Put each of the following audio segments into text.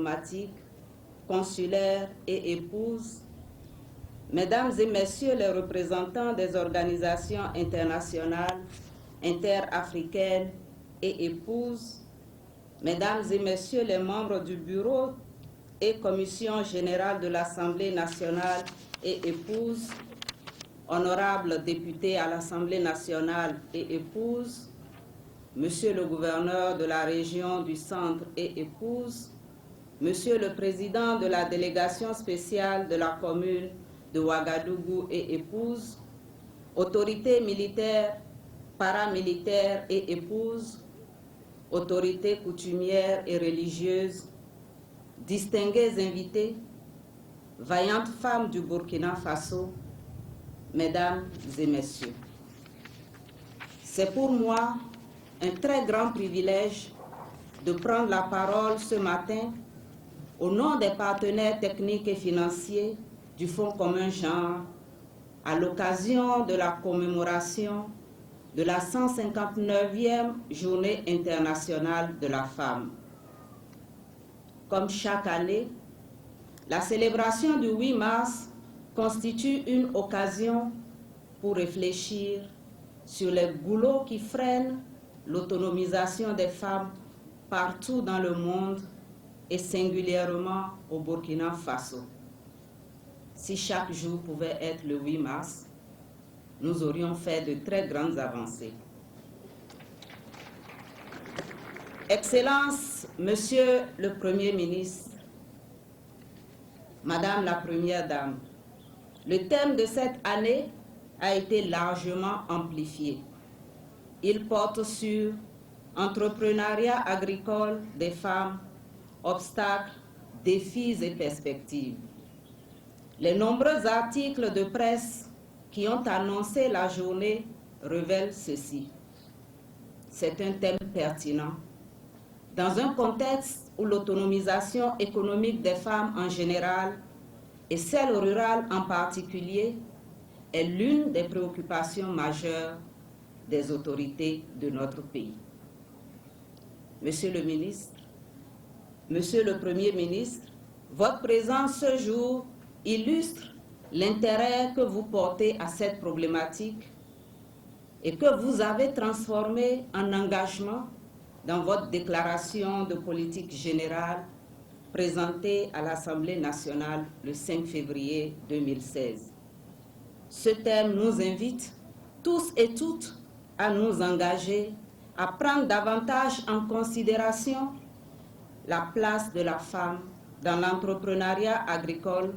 diplomatiques, consulaires et épouses, Mesdames et Messieurs les représentants des organisations internationales, interafricaines et épouses, Mesdames et Messieurs les membres du Bureau et Commission générale de l'Assemblée nationale et épouses, honorables députés à l'Assemblée nationale et épouses, Monsieur le gouverneur de la région du Centre et épouse, Monsieur le président de la délégation spéciale de la commune de Ouagadougou et épouse, autorités militaires, paramilitaires et épouses, autorités coutumières et religieuses, distingués invités, vaillantes femmes du Burkina Faso, Mesdames et Messieurs. C'est pour moi un très grand privilège de prendre la parole ce matin au nom des partenaires techniques et financiers du Fonds commun genre à l'occasion de la commémoration de la 159e Journée internationale de la femme. Comme chaque année, la célébration du 8 mars constitue une occasion pour réfléchir sur les goulots qui freinent l'autonomisation des femmes partout dans le monde et singulièrement au Burkina Faso. Si chaque jour pouvait être le 8 mars, nous aurions fait de très grandes avancées. Excellences, Monsieur le Premier ministre, Madame la Première Dame, le thème de cette année a été largement amplifié. Il porte sur entrepreneuriat agricole des femmes, obstacles, défis et perspectives. Les nombreux articles de presse qui ont annoncé la journée révèlent ceci. C'est un thème pertinent. Dans un contexte où l'autonomisation économique des femmes en général et celle rurale en particulier est l'une des préoccupations majeures des autorités de notre pays. Monsieur le ministre, Monsieur le Premier ministre, votre présence ce jour illustre l'intérêt que vous portez à cette problématique et que vous avez transformé en engagement dans votre déclaration de politique générale présentée à l'Assemblée nationale le 5 février 2016. Ce thème nous invite tous et toutes à nous engager, à prendre davantage en considération la place de la femme dans l'entrepreneuriat agricole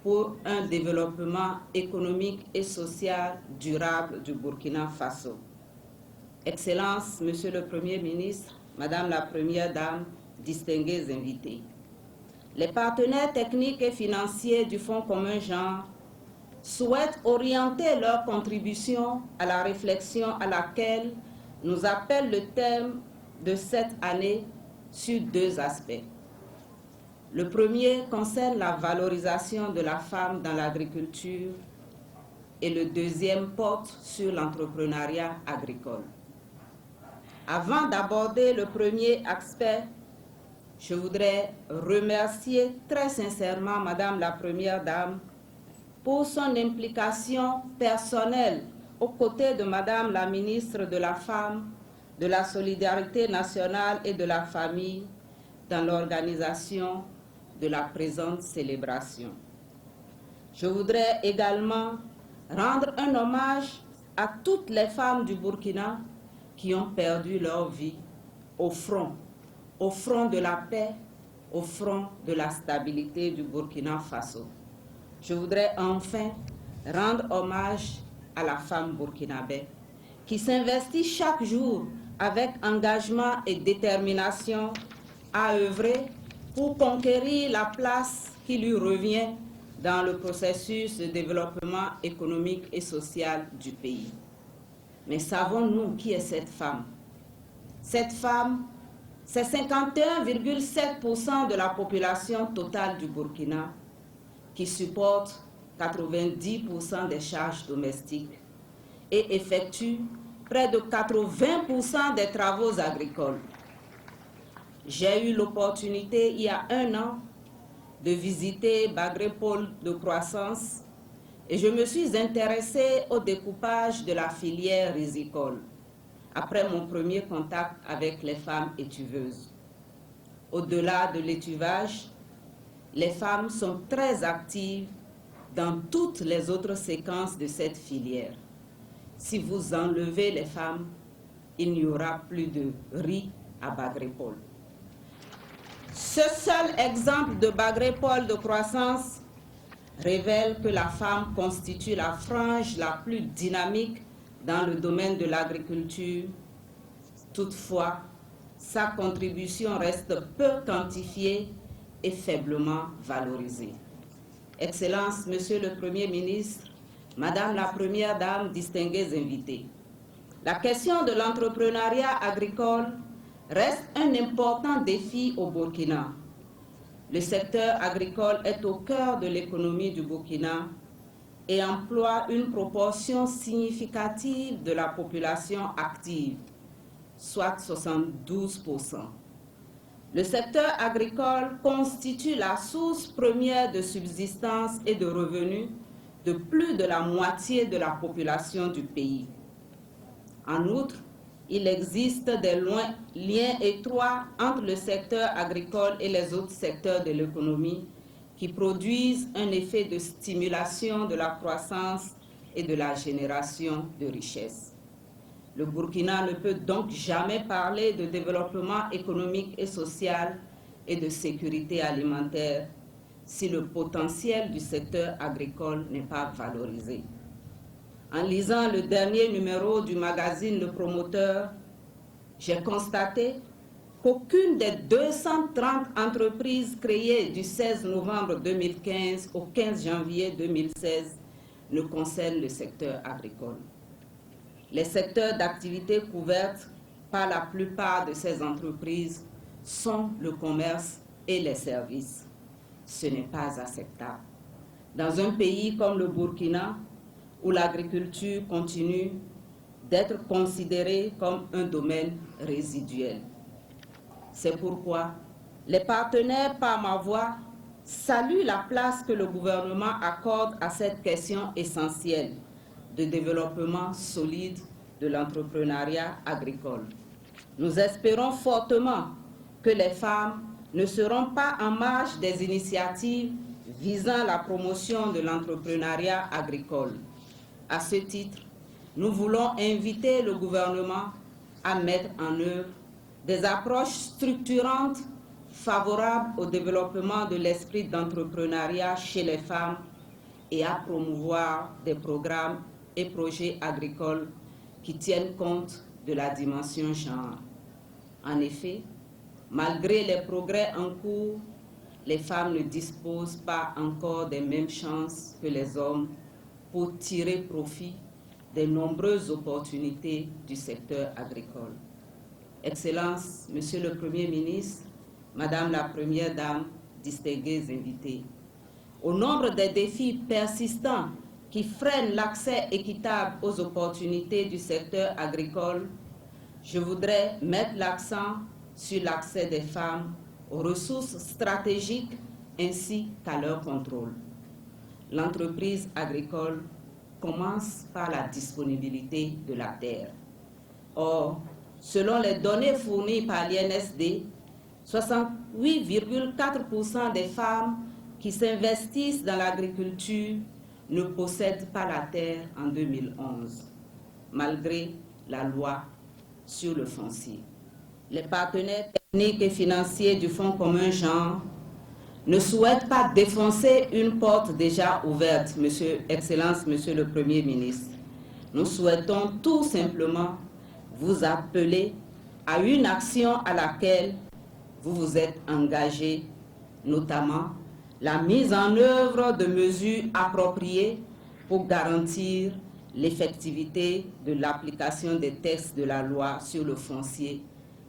pour un développement économique et social durable du Burkina Faso. Excellences, Monsieur le Premier ministre, Madame la Première Dame, distingués invités. Les partenaires techniques et financiers du Fonds commun genre souhaitent orienter leur contribution à la réflexion à laquelle nous appelle le thème de cette année sur deux aspects. Le premier concerne la valorisation de la femme dans l'agriculture et le deuxième porte sur l'entrepreneuriat agricole. Avant d'aborder le premier aspect, je voudrais remercier très sincèrement Madame la Première Dame pour son implication personnelle aux côtés de Madame la Ministre de la Femme, de la Solidarité nationale et de la Famille dans l'organisation de la présente célébration. Je voudrais également rendre un hommage à toutes les femmes du Burkina qui ont perdu leur vie au front de la paix, au front de la stabilité du Burkina Faso. Je voudrais enfin rendre hommage à la femme burkinabé qui s'investit chaque jour avec engagement et détermination à œuvrer pour conquérir la place qui lui revient dans le processus de développement économique et social du pays. Mais savons-nous qui est cette femme? Cette femme, c'est 51,7% de la population totale du Burkina qui supporte 90% des charges domestiques et effectue près de 80% des travaux agricoles. j'ai eu l'opportunité, il y a 1 an, de visiter Bagré Pôle de croissance et je me suis intéressée au découpage de la filière rizicole après mon premier contact avec les femmes étuveuses. Au-delà de l'étuvage, les femmes sont très actives dans toutes les autres séquences de cette filière. Si vous enlevez les femmes, il n'y aura plus de riz à Bagré Pôle. Ce seul exemple de Bagré Pôle de croissance révèle que la femme constitue la frange la plus dynamique dans le domaine de l'agriculture. Toutefois, sa contribution reste peu quantifiée et faiblement valorisée. Excellences, Monsieur le Premier ministre, Madame la Première Dame, distingués invités, la question de l'entrepreneuriat agricole reste un important défi au Burkina. Le secteur agricole est au cœur de l'économie du Burkina et emploie une proportion significative de la population active, soit 72%. Le secteur agricole constitue la source première de subsistance et de revenus de plus de la moitié de la population du pays. En outre, il existe des liens étroits entre le secteur agricole et les autres secteurs de l'économie qui produisent un effet de stimulation de la croissance et de la génération de richesses. Le Burkina ne peut donc jamais parler de développement économique et social et de sécurité alimentaire si le potentiel du secteur agricole n'est pas valorisé. En lisant le dernier numéro du magazine Le Promoteur, j'ai constaté qu'aucune des 230 entreprises créées du 16 novembre 2015 au 15 janvier 2016 ne concerne le secteur agricole. Les secteurs d'activité couverts par la plupart de ces entreprises sont le commerce et les services. Ce n'est pas acceptable. Dans un pays comme le Burkina, où l'agriculture continue d'être considérée comme un domaine résiduel. C'est pourquoi les partenaires par ma voix saluent la place que le gouvernement accorde à cette question essentielle de développement solide de l'entrepreneuriat agricole. Nous espérons fortement que les femmes ne seront pas en marge des initiatives visant la promotion de l'entrepreneuriat agricole. À ce titre, nous voulons inviter le gouvernement à mettre en œuvre des approches structurantes favorables au développement de l'esprit d'entrepreneuriat chez les femmes et à promouvoir des programmes et projets agricoles qui tiennent compte de la dimension genre. En effet, malgré les progrès en cours, les femmes ne disposent pas encore des mêmes chances que les hommes pour tirer profit des nombreuses opportunités du secteur agricole. Excellences, Monsieur le Premier ministre, Madame la Première Dame, distingués invités, au nombre des défis persistants qui freinent l'accès équitable aux opportunités du secteur agricole, je voudrais mettre l'accent sur l'accès des femmes aux ressources stratégiques ainsi qu'à leur contrôle. L'entreprise agricole commence par la disponibilité de la terre. Or, selon les données fournies par l'INSD, 68,4% des femmes qui s'investissent dans l'agriculture ne possèdent pas la terre en 2011, malgré la loi sur le foncier. Les partenaires techniques et financiers du Fonds commun genre ne souhaitent pas défoncer une porte déjà ouverte, Excellence, Monsieur le Premier ministre. Nous souhaitons tout simplement vous appeler à une action à laquelle vous vous êtes engagé, notamment la mise en œuvre de mesures appropriées pour garantir l'effectivité de l'application des textes de la loi sur le foncier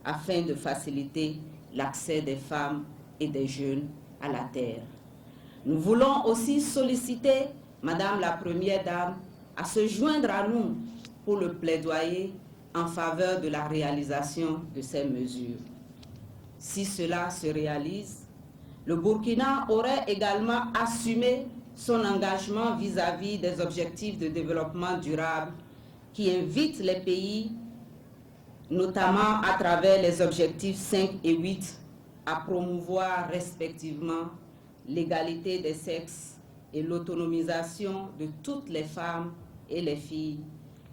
afin de faciliter l'accès des femmes et des jeunes à la terre. Nous voulons aussi solliciter Madame la Première Dame à se joindre à nous pour le plaidoyer en faveur de la réalisation de ces mesures. Si cela se réalise, le Burkina aurait également assumé son engagement vis-à-vis des objectifs de développement durable qui invitent les pays, notamment à travers les objectifs 5 et 8, à promouvoir respectivement l'égalité des sexes et l'autonomisation de toutes les femmes et les filles,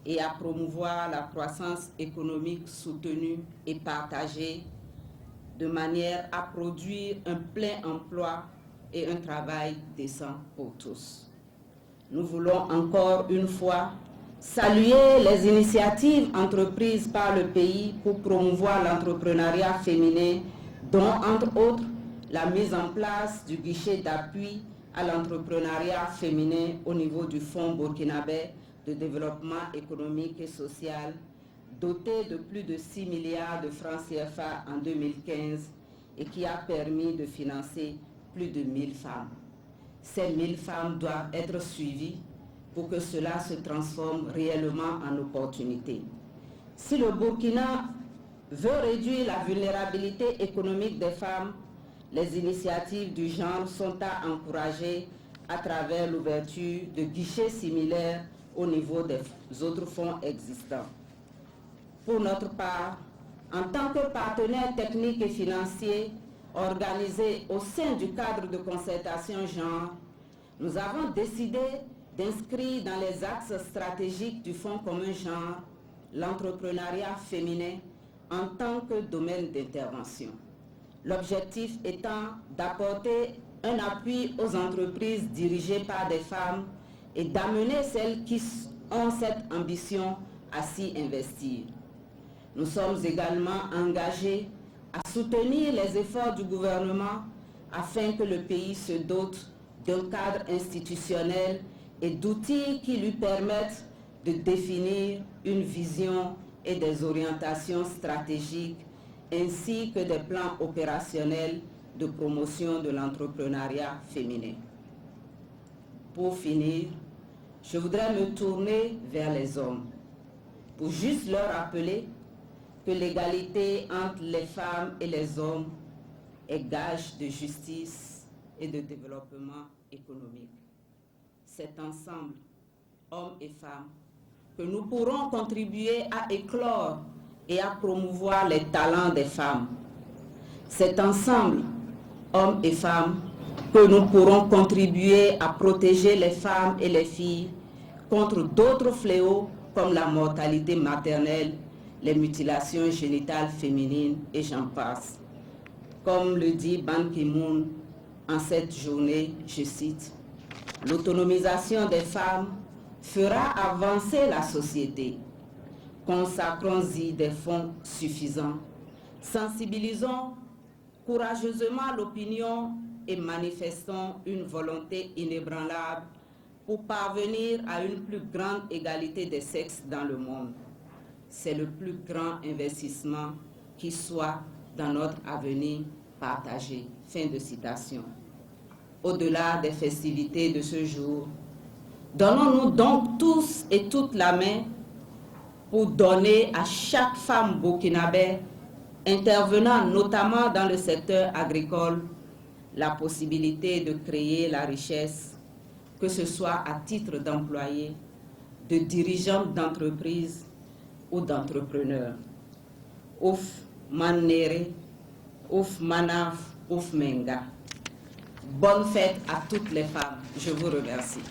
et à promouvoir la croissance économique soutenue et partagée de manière à produire un plein emploi et un travail décent pour tous. Nous voulons encore une fois saluer les initiatives entreprises par le pays pour promouvoir l'entrepreneuriat féminin, dont, entre autres, la mise en place du guichet d'appui à l'entrepreneuriat féminin au niveau du Fonds burkinabé de développement économique et social, doté de plus de 6 milliards de francs CFA en 2015 et qui a permis de financer plus de 1000 femmes. Ces 1000 femmes doivent être suivies pour que cela se transforme réellement en opportunité. Si le Burkina veut réduire la vulnérabilité économique des femmes, les initiatives du genre sont à encourager à travers l'ouverture de guichets similaires au niveau des autres fonds existants. Pour notre part, en tant que partenaire technique et financier organisé au sein du cadre de concertation genre, nous avons décidé d'inscrire dans les axes stratégiques du Fonds commun genre l'entrepreneuriat féminin en tant que domaine d'intervention. L'objectif étant d'apporter un appui aux entreprises dirigées par des femmes et d'amener celles qui ont cette ambition à s'y investir. Nous sommes également engagés à soutenir les efforts du gouvernement afin que le pays se dote d'un cadre institutionnel et d'outils qui lui permettent de définir une vision et des orientations stratégiques ainsi que des plans opérationnels de promotion de l'entrepreneuriat féminin. Pour finir, je voudrais me tourner vers les hommes pour juste leur rappeler que l'égalité entre les femmes et les hommes est gage de justice et de développement économique. C'est ensemble, hommes et femmes, que nous pourrons contribuer à éclore et à promouvoir les talents des femmes. C'est ensemble, hommes et femmes, que nous pourrons contribuer à protéger les femmes et les filles contre d'autres fléaux comme la mortalité maternelle, les mutilations génitales féminines et j'en passe. Comme le dit Ban Ki-moon en cette journée, je cite, « L'autonomisation des femmes fera avancer la société. Consacrons-y des fonds suffisants. Sensibilisons courageusement l'opinion et manifestons une volonté inébranlable pour parvenir à une plus grande égalité des sexes dans le monde. C'est le plus grand investissement qui soit dans notre avenir partagé. » Fin de citation. Au-delà des festivités de ce jour, donnons-nous donc tous et toutes la main pour donner à chaque femme burkinabé, intervenant notamment dans le secteur agricole, la possibilité de créer la richesse, que ce soit à titre d'employé, de dirigeante d'entreprise ou d'entrepreneur. Ouf Manere, ouf Manaf, ouf Menga. Bonne fête à toutes les femmes. Je vous remercie.